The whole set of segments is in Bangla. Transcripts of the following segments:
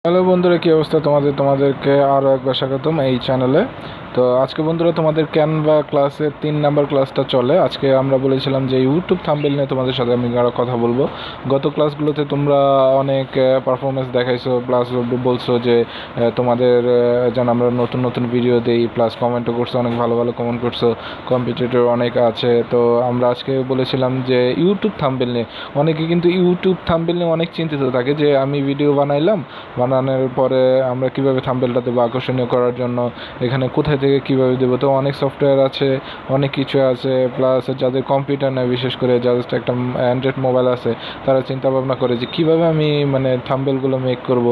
হ্যালো বন্ধুরা, কী অবস্থা তোমাদেরকে আরও একবার স্বাগতম এই চ্যানেলে। তো আজকে বন্ধুরা তোমাদের ক্যানভা ক্লাসের 3 নাম্বার ক্লাসটা চলে। আজকে আমরা বলেছিলাম যে ইউটিউব থাম্বনেল নিয়ে তোমাদের সাথে আমি আরও কথা বলবো। গত ক্লাসগুলোতে তোমরা অনেক পারফরমেন্স দেখাইছো, প্লাস বলছো যে তোমাদের যেন আমরা নতুন নতুন ভিডিও দিই, প্লাস কমেন্টও করছো, অনেক ভালো ভালো কমেন্ট করছো, কম্পিটিটর অনেক আছে। তো আমরা আজকে বলেছিলাম যে ইউটিউব থাম্বনেল নিয়ে অনেকে কিন্তু ইউটিউব থাম্বনেল নিয়ে অনেক চিন্তিত থাকে যে আমি ভিডিও বানানোর পরে আমরা কিভাবে থাম্বনেলটা দেবো আকর্ষণীয় করার জন্য, এখানে কোথায় থেকে কিভাবে দেবো। তো অনেক সফটওয়্যার আছে, অনেক কিছু আছে, প্লাস যাদের কম্পিউটার নেই, বিশেষ করে যাদের একটা অ্যান্ড্রয়েড মোবাইল আছে, তারা চিন্তা ভাবনা করে যে কীভাবে আমি থাম্বনেলগুলো মেক করব,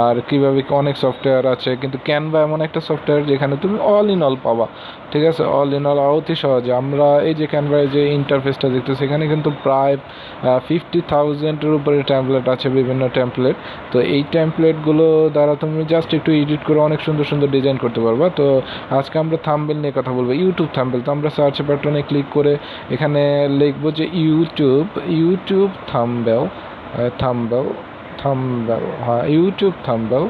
আর কীভাবে অনেক সফটওয়্যার আছে। কিন্তু ক্যানভা এমন একটা সফটওয়্যার যেখানে তুমি অল ইন অল পাবা, ঠিক আছে, অল ইন অল অতি সহজে। আমরা এই যে ক্যানভায় যে ইন্টারফেসটা দেখতে, সেখানে কিন্তু প্রায় 50,000-এর উপরে ট্যাম্পলেট আছে, বিভিন্ন ট্যাম্পলেট। তো এই ট্যাম্পলেটগুলো দ্বারা তুমি জাস্ট একটু এডিট করে অনেক সুন্দর সুন্দর ডিজাইন করতে পারবা। তো আজকে আমরা থাম্বনেল নিয়ে কথা বলবো, ইউটিউব থাম্বনেল। তো আমরা সার্চ বাটনে ক্লিক করে এখানে লিখবো যে ইউটিউব থাম্বনেল, থাম্বনেল থাম্বনেল হ্যাঁ, ইউটিউব থাম্বনেল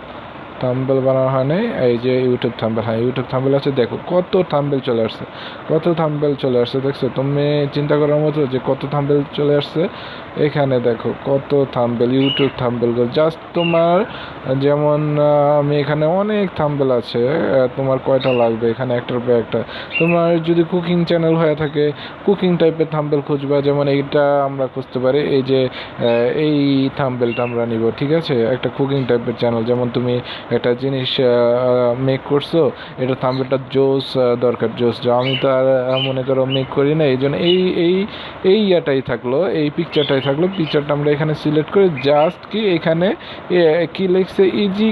বানানো হয় নাই, এই যে ইউটিউব থাম্বনেল, হ্যাঁ ইউটিউব থাম্বনেল আছে। দেখো কত থাম্বনেল চলে আসছে, দেখছো? তুমি চিন্তা করার মতো যে কত থাম্বনেল চলে আসছে। এখানে দেখো কত থাম্বনেল, ইউটিউব থাম্বনেল জাস্ট তোমার যেমন আমি এখানে অনেক থাম্বনেল আছে, তোমার কয়টা লাগবে এখানে একটার পর একটা। তোমার যদি কুকিং চ্যানেল হয়ে থাকে, কুকিং টাইপের থাম্বনেল খুঁজবা, যেমন এইটা আমরা খুঁজতে পারি। এই যে এই থাম্বনেলটা আমরা নিব, ঠিক আছে, একটা কুকিং টাইপের চ্যানেল। যেমন তুমি একটা জিনিস মেক করছো, এটা থাম্বনেলটা জোস দরকার, জোস। আমি তো আর মনে করো মেক করি না, এই জন্য এই ইয়াটাই থাকলো, এই পিকচারটাই থাকলো। পিকচারটা আমরা এখানে সিলেক্ট করে জাস্ট কি এখানে কি লিখছে, ইজি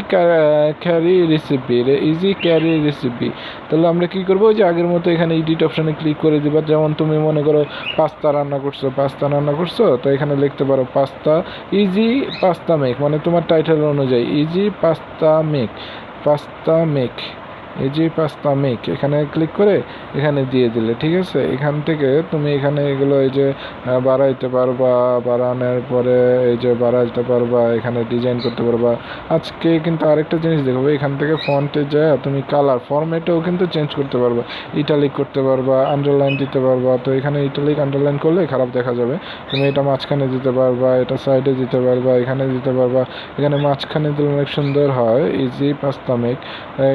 ক্যারি রেসিপি। তাহলে আমরা কি করবো, যে আগের মতো এখানে এডিট অপশানে ক্লিক করে দিবা। যেমন তুমি মনে করো পাস্তা রান্না করছো, তো এখানে লিখতে পারো ইজি পাস্তা মেক, মানে তোমার টাইটেল অনুযায়ী easy pasta make easy pasta make, এখানে ক্লিক করে এখানে দিয়ে দিলে, ঠিক আছে। এখান থেকে তুমি এখানে এগুলো এই যে বাড়াইতে পারবা, বাড়ানোর পরে এই যে বাড়াইতে পারবা, এখানে ডিজাইন করতে পারবা। আজকে কিন্তু আরেকটা জিনিস দেখবো, এখান থেকে ফন্টে যায় তুমি কালার ফরম্যাটেও কিন্তু চেঞ্জ করতে পারবা, ইটালিক করতে পারবা, আন্ডারলাইন দিতে পারবা। তো এখানে ইটালিক আন্ডারলাইন করলে খারাপ দেখা যাবে, তুমি এটা মাঝখানে দিতে পারবা, এটা সাইডে দিতে পারবা, এখানে দিতে পারবা। এখানে মাঝখানে দিলে অনেক সুন্দর হয়, ইজি পাস্তা মেক।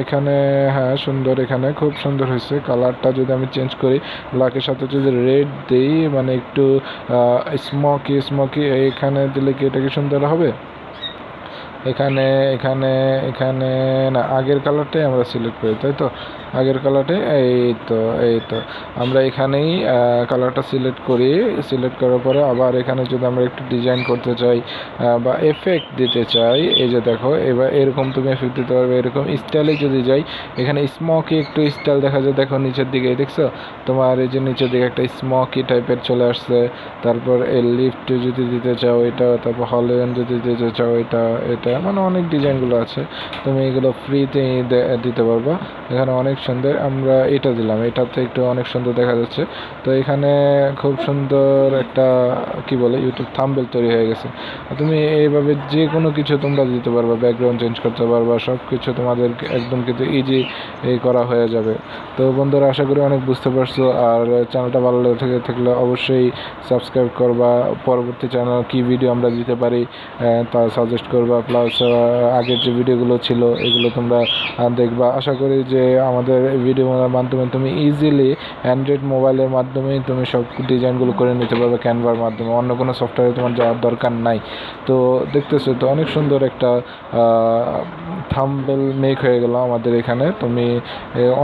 এখানে হ্যাঁ সুন্দর, এখানে খুব সুন্দর হয়েছে। কালারটা যদি আমি চেঞ্জ করি, ব্ল্যাকের সাথে যদি রেড দিই, মানে একটু স্মোকি এখানে দিলে কি এটা কি সুন্দর হবে? এখানে এখানে এখানে না, আগের কালারটাই আমরা সিলেক্ট করি, তাই তো, আগের কালারটাই। এই তো আমরা এখানেই কালারটা সিলেক্ট করার পরে আবার এখানে যদি আমরা একটু ডিজাইন করতে চাই বা এফেক্ট দিতে চাই, এই যে দেখো এবার এরকম তুমি এফেক্ট দিতে পারবে। এরকম স্টাইলে যদি যাই, এখানে স্মোকি একটু স্টাইল দেখা যায়, দেখো নিচের দিকে, দেখছো তোমার এই যে নিচের দিকে একটা স্মোকি টাইপের চলে আসছে। তারপর এই লিফট যদি দিতে চাও এটা, তারপর হলেন যদি দিতে চাও এটা মানে অনেক ডিজাইনগুলো আছে, তুমি এগুলো ফ্রিতে দিতে পারবা। এখানে অনেক সুন্দর, আমরা এটা দিলাম, এটাতে একটু অনেক সুন্দর দেখা যাচ্ছে। তো এখানে খুব সুন্দর একটা কি বলে ইউটিউব থাম্বনেল তৈরি হয়ে গেছে। তুমি এইভাবে যে কোনো কিছু তোমরা দিতে পারবা, ব্যাকগ্রাউন্ড চেঞ্জ করতে পারবা, সব কিছু তোমাদের একদম কিন্তু ইজি করা হয়ে যাবে। তো বন্ধুরা, আশা করি অনেক বুঝতে পারছো। আর চ্যানেলটা ভালো লেগে থাকলে অবশ্যই সাবস্ক্রাইব করবা, পরবর্তী চ্যানেল কী ভিডিও আমরা দিতে পারি তা সাজেস্ট করবা। প্লাস আগের যে ভিডিওগুলো ছিল এগুলো তোমরা দেখবা। আশা করি যে আমাদের ভিডিওর মাধ্যমে তুমি ইজিলি অ্যান্ড্রয়েড মোবাইলের মাধ্যমেই তুমি সব ডিজাইনগুলো করে নিতে পারবে ক্যানভার মাধ্যমে, অন্য কোনো সফটওয়্যারে তোমার যাওয়ার দরকার নাই। তো দেখতেছো তো অনেক সুন্দর একটা থাম্বনেল মেক হয়ে গেল আমাদের এখানে। তুমি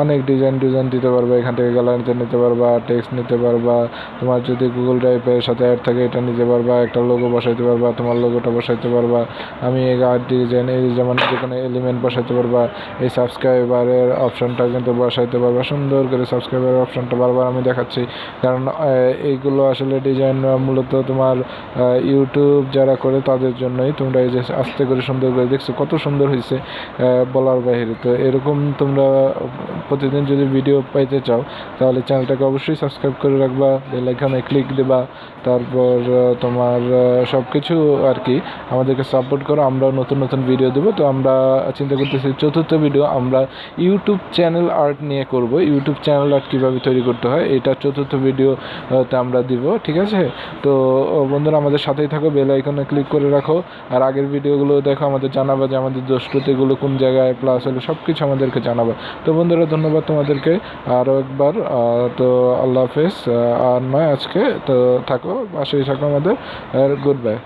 অনেক ডিজাইন দিতে পারবে, এখান থেকে গ্যালারিতে নিতে পারবা, টেক্সট নিতে পারবা, তোমার যদি গুগল ড্রাইভের সাথে অ্যাড থাকে এটা নিতে পারবা, একটা লোগো বসাইতে পারবা, তোমার লোগোটা বসাইতে পারবা। আমি এই আর্ট ডিজাইন এই যেমন যে কোনো এলিমেন্ট বসাইতে পারবা। এই সাবস্ক্রাইবারের অপশনটা কিন্তু বসাইতে পারবা সুন্দর করে। সাবস্ক্রাইবারের অপশনটা বারবার আমি দেখাচ্ছি, কারণ এইগুলো আসলে ডিজাইন মূলত তোমার ইউটিউব যারা করে তাদের জন্যই। তোমরা এই যে আস্তে করে সুন্দর করে দেখছো কত সুন্দর হয়েছে, বলার বাইরে। তো এরকম তোমরা প্রতিদিন যদি ভিডিও পাইতে চাও, তাহলে চ্যানেলটাকে অবশ্যই সাবস্ক্রাইব করে রাখবা, বেল আইকনে ক্লিক দেবা। তারপর তোমার সব কিছু আর কি আমাদেরকে সাপোর্ট করো, আমরাও নতুন নতুন ভিডিও দেবো। তো আমরা চিন্তা করতেছি চতুর্থ ভিডিও আমরা ইউটিউব চ্যানেল আর্ট নিয়ে করব। ইউটিউব চ্যানেল আর্ট কীভাবে তৈরি করতে হয় এটা চতুর্থ ভিডিওতে আমরা দিব, ঠিক আছে? তো বন্ধুরা আমাদের সাথেই থাকো, বেল আইকনে ক্লিক করে রাখো, আর আগের ভিডিওগুলো দেখো, আমাদের জানাবা যে আমাদের দোষ ত্রুটিগুলো কোন জায়গায় প্লাস হলে সব কিছু আমাদেরকে জানাবা। তো বন্ধুরা ধন্যবাদ তোমাদেরকে আরও একবার। তো আল্লাহ হাফেজ। আর নয় আজকে তো থাকো, পাশেই থাকো আমাদের, আর গুড বাই।